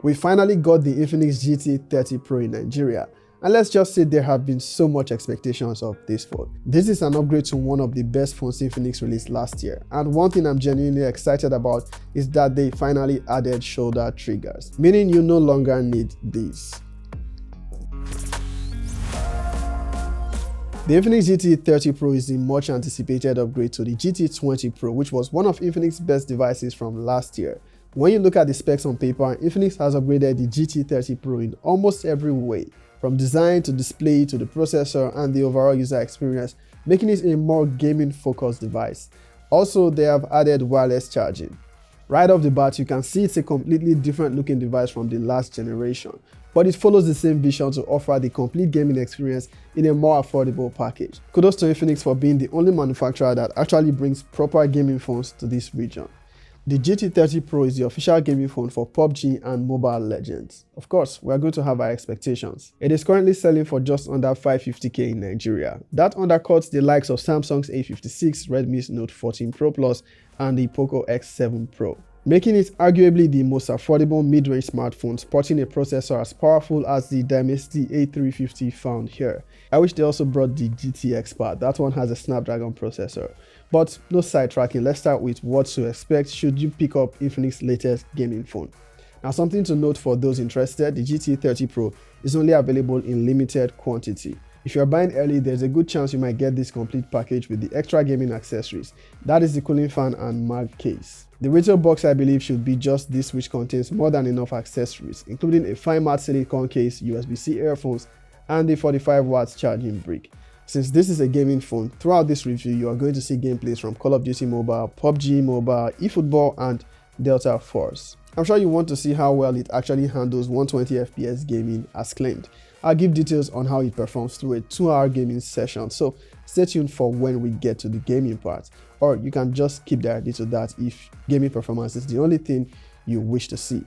We finally got the Infinix GT 30 Pro in Nigeria, and let's just say there have been so much expectations of this phone. This is an upgrade to one of the best phones Infinix released last year, and one thing I'm genuinely excited about is that they finally added shoulder triggers, meaning you no longer need these. The Infinix GT 30 Pro is the much anticipated upgrade to the GT 20 Pro, which was one of Infinix's best devices from last year. When you look at the specs on paper, Infinix has upgraded the GT 30 Pro in almost every way, from design to display to the processor and the overall user experience, making it a more gaming-focused device. Also, they have added wireless charging. Right off the bat, you can see it's a completely different looking device from the last generation, but it follows the same vision to offer the complete gaming experience in a more affordable package. Kudos to Infinix for being the only manufacturer that actually brings proper gaming phones to this region. The GT 30 Pro is the official gaming phone for PUBG and Mobile Legends. Of course, we are going to have our expectations. It is currently selling for just under $550k in Nigeria. That undercuts the likes of Samsung's A56, Redmi's Note 14 Pro Plus, and the Poco X7 Pro, making it arguably the most affordable mid-range smartphone sporting a processor as powerful as the Dimensity A350 found here. I wish they also brought the GT Expert. That one has a Snapdragon processor. But no sidetracking, let's start with what to expect should you pick up Infinix's latest gaming phone. Now, something to note for those interested, the GT 30 Pro is only available in limited quantity. If you are buying early, there's a good chance you might get this complete package with the extra gaming accessories. That is the cooling fan and mag case. The retail box, I believe, should be just this, which contains more than enough accessories, including a fine matte silicone case, USB-C earphones, and the 45 watts charging brick. Since this is a gaming phone, throughout this review, you are going to see gameplays from Call of Duty Mobile, PUBG Mobile, eFootball, and Delta Force. I'm sure you want to see how well it actually handles 120 FPS gaming as claimed. I'll give details on how it performs through a 2-hour gaming session, so stay tuned for when we get to the gaming part, or you can just keep directly to that if gaming performance is the only thing you wish to see.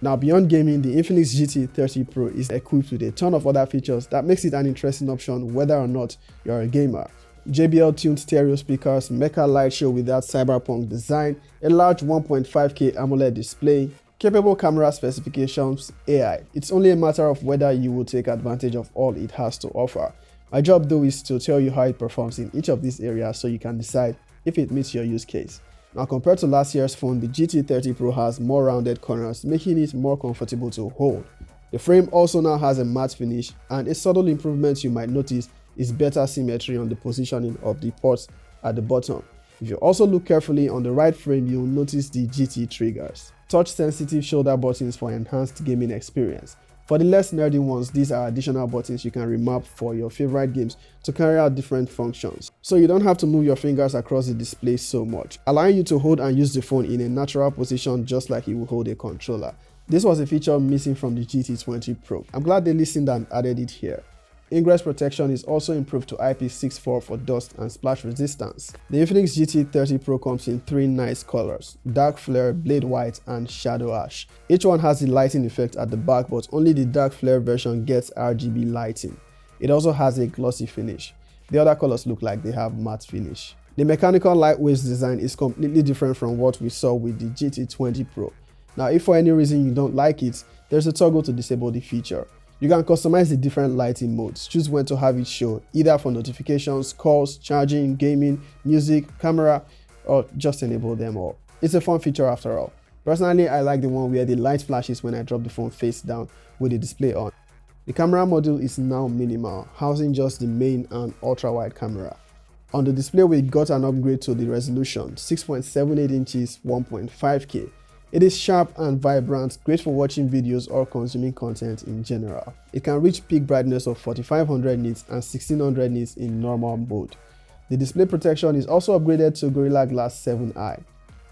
Now, beyond gaming, the Infinix GT 30 Pro is equipped with a ton of other features that makes it an interesting option whether or not you're a gamer. JBL tuned stereo speakers, Mecha light show with that cyberpunk design, a large 1.5K AMOLED display, capable camera specifications, AI. It's only a matter of whether you will take advantage of all it has to offer. My job though is to tell you how it performs in each of these areas so you can decide if it meets your use case. Now, compared to last year's phone, the GT 30 Pro has more rounded corners, making it more comfortable to hold. The frame also now has a matte finish, and a subtle improvement you might notice is better symmetry on the positioning of the ports at the bottom. If you also look carefully on the right frame, you'll notice the GT triggers, touch-sensitive shoulder buttons for enhanced gaming experience. For the less nerdy ones, these are additional buttons you can remap for your favorite games to carry out different functions, so you don't have to move your fingers across the display so much, allowing you to hold and use the phone in a natural position just like you would hold a controller. This was a feature missing from the GT 20 Pro. I'm glad they listened and added it here. Ingress protection is also improved to IP64 for dust and splash resistance. The Infinix GT 30 Pro comes in 3 nice colors: dark flare, blade white, and shadow ash. Each one has the lighting effect at the back, but only the dark flare version gets RGB lighting. It also has a glossy finish. The other colors look like they have matte finish. The mechanical light waves design is completely different from what we saw with the GT 20 Pro. Now, if for any reason you don't like it, there's a toggle to disable the feature. You can customize the different lighting modes, choose when to have it show, either for notifications, calls, charging, gaming, music, camera, or just enable them all. It's a fun feature after all. Personally, I like the one where the light flashes when I drop the phone face down with the display on. The camera module is now minimal, housing just the main and ultra-wide camera. On the display, we got an upgrade to the resolution, 6.78 inches, 1.5K. It is sharp and vibrant, great for watching videos or consuming content in general. It can reach peak brightness of 4500 nits and 1600 nits in normal mode. The display protection is also upgraded to Gorilla Glass 7i.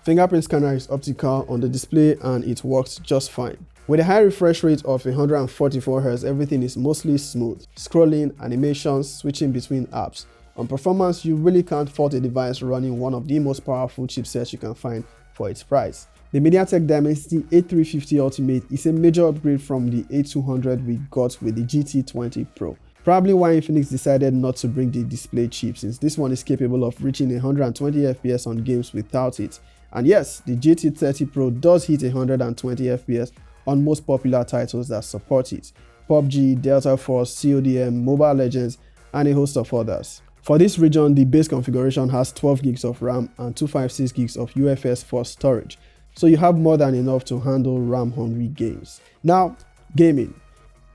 Fingerprint scanner is optical on the display and it works just fine. With a high refresh rate of 144Hz, everything is mostly smooth. Scrolling, animations, switching between apps. On performance, you really can't fault a device running one of the most powerful chipsets you can find for its price. The MediaTek Dimensity A350 Ultimate is a major upgrade from the A200 we got with the GT 20 Pro. Probably why Infinix decided not to bring the display chip, since this one is capable of reaching 120 FPS on games without it. And yes, the GT 30 Pro does hit 120 FPS on most popular titles that support it: PUBG, Delta Force, CODM, Mobile Legends, and a host of others. For this region, the base configuration has 12 gigs of RAM and 256 gigs of UFS 4 storage, so you have more than enough to handle RAM-hungry games. Now, gaming.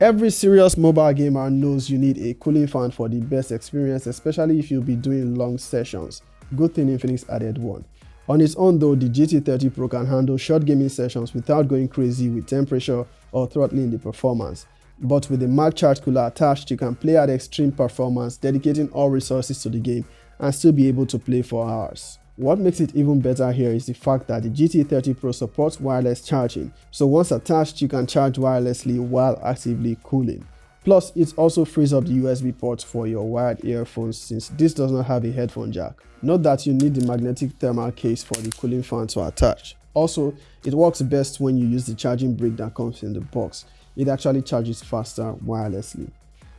Every serious mobile gamer knows you need a cooling fan for the best experience, especially if you'll be doing long sessions. Good thing Infinix added one. On its own though, the GT30 Pro can handle short gaming sessions without going crazy with temperature or throttling the performance. But with the Mag Charge cooler attached, you can play at extreme performance, dedicating all resources to the game and still be able to play for hours. What makes it even better here is the fact that the GT30 Pro supports wireless charging, so once attached you can charge wirelessly while actively cooling. Plus, it also frees up the USB port for your wired earphones since this does not have a headphone jack. Note that you need the magnetic thermal case for the cooling fan to attach. Also, it works best when you use the charging brick that comes in the box. It actually charges faster wirelessly.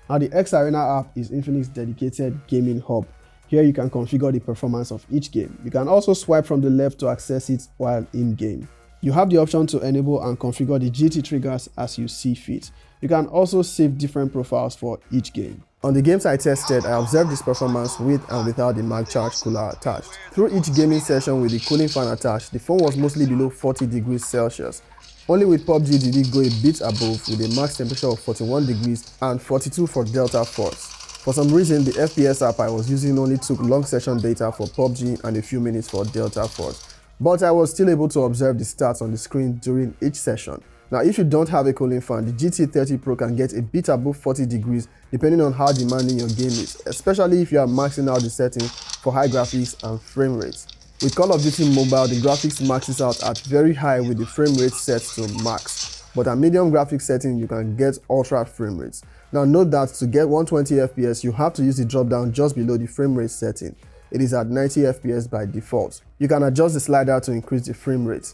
Now, the X Arena app is Infinix's dedicated gaming hub. Here you can configure the performance of each game. You can also swipe from the left to access it while in-game. You have the option to enable and configure the GT triggers as you see fit. You can also save different profiles for each game. On the games I tested, I observed this performance with and without the Mag Charge cooler attached. Through each gaming session with the cooling fan attached, the phone was mostly below 40 degrees Celsius. Only with PUBG did it go a bit above with a max temperature of 41 degrees and 42 for Delta Force. For some reason, the FPS app I was using only took long session data for PUBG and a few minutes for Delta Force. But I was still able to observe the stats on the screen during each session. Now, if you don't have a cooling fan, the GT30 Pro can get a bit above 40 degrees depending on how demanding your game is, especially if you are maxing out the setting for high graphics and frame rates. With Call of Duty Mobile, the graphics maxes out at very high with the frame rate set to max, but at medium graphics setting you can get ultra frame rates. Now note that to get 120 FPS you have to use the drop down just below the frame rate setting. It is at 90 FPS by default. You can adjust the slider to increase the frame rate.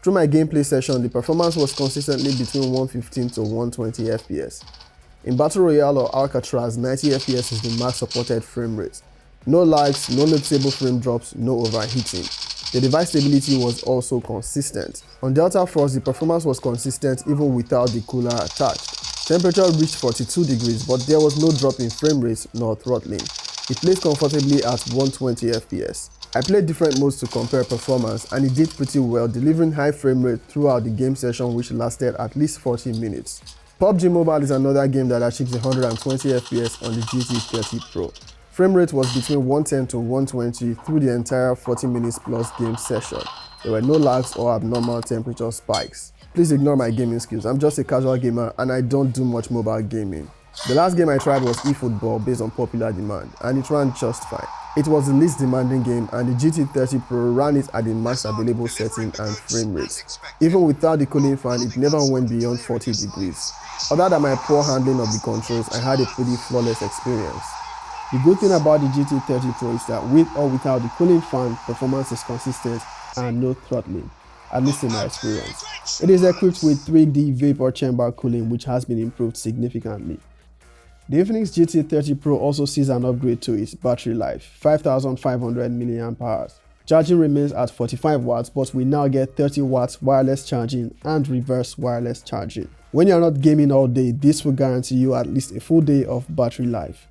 Through my gameplay session, the performance was consistently between 115 to 120 FPS. In Battle Royale or Alcatraz, 90 FPS is the max supported frame rate. No lags, no noticeable frame drops, no overheating. The device stability was also consistent. On Delta Force, the performance was consistent even without the cooler attached. Temperature reached 42 degrees, but there was no drop in frame rate nor throttling. It plays comfortably at 120 FPS. I played different modes to compare performance and it did pretty well, delivering high frame rate throughout the game session which lasted at least 40 minutes. PUBG Mobile is another game that achieves 120 FPS on the GT30 Pro. Frame rate was between 110 to 120 through the entire 40 minutes plus game session. There were no lags or abnormal temperature spikes. Please ignore my gaming skills, I'm just a casual gamer and I don't do much mobile gaming. The last game I tried was eFootball based on popular demand and it ran just fine. It was the least demanding game and the GT30 Pro ran it at the max available setting and frame rate. Even without the cooling fan, it never went beyond 40 degrees. Other than my poor handling of the controls, I had a pretty flawless experience. The good thing about the GT30 Pro is that with or without the cooling fan, performance is consistent and no throttling, at least in my experience. It is equipped with 3D vapor chamber cooling which has been improved significantly. The Infinix GT30 Pro also sees an upgrade to its battery life, 5500 mAh. Charging remains at 45 watts, but we now get 30 watts wireless charging and reverse wireless charging. When you're not gaming all day, this will guarantee you at least a full day of battery life.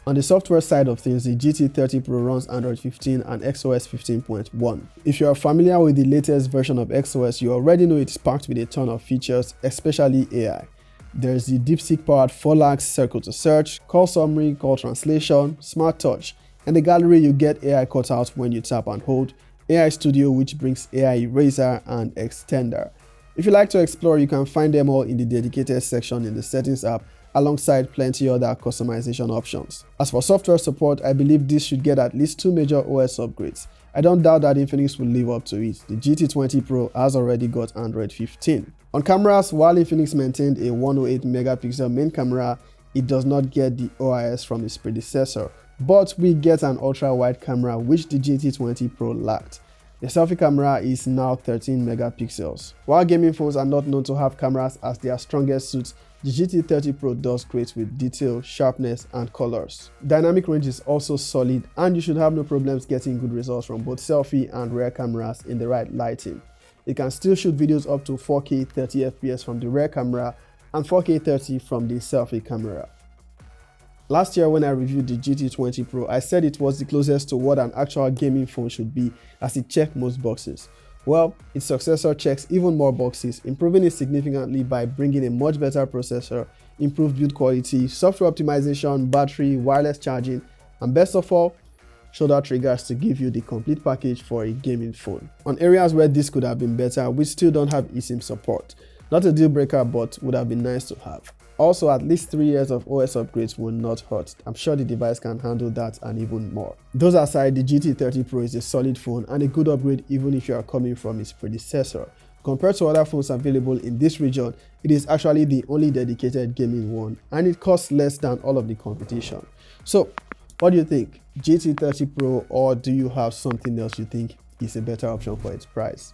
On the software side of things, the GT30 Pro runs Android 15 and XOS 15.1. If you are familiar with the latest version of XOS, you already know it's packed with a ton of features, especially AI. There's the DeepSeek-powered 4-lax circle to search, call summary, call translation, smart touch, and the gallery you get AI cutout when you tap and hold, AI Studio which brings AI eraser and extender. If you like to explore, you can find them all in the dedicated section in the settings app, alongside plenty other customization options. As for software support, I believe this should get at least 2 major OS upgrades. I don't doubt that Infinix will live up to it. The GT20 Pro has already got Android 15. On cameras, while Infinix maintained a 108 megapixel main camera, it does not get the OIS from its predecessor, but we get an ultra-wide camera which the GT20 Pro lacked. The selfie camera is now 13 megapixels. While gaming phones are not known to have cameras as their strongest suits, the GT30 Pro does great with detail, sharpness, and colors. Dynamic range is also solid and you should have no problems getting good results from both selfie and rear cameras in the right lighting. It can still shoot videos up to 4K 30 FPS from the rear camera and 4K 30 from the selfie camera. Last year when I reviewed the GT20 Pro, I said it was the closest to what an actual gaming phone should be, as it checked most boxes. Well, its successor checks even more boxes, improving it significantly by bringing a much better processor, improved build quality, software optimization, battery, wireless charging, and best of all, shoulder triggers to give you the complete package for a gaming phone. On areas where this could have been better, we still don't have eSIM support. Not a deal breaker, but would have been nice to have. Also, at least 3 years of OS upgrades will not hurt. I'm sure the device can handle that and even more. Those aside, the GT30 Pro is a solid phone and a good upgrade even if you are coming from its predecessor. Compared to other phones available in this region, it is actually the only dedicated gaming one, and it costs less than all of the competition. So, what do you think? GT30 Pro, or do you have something else you think is a better option for its price?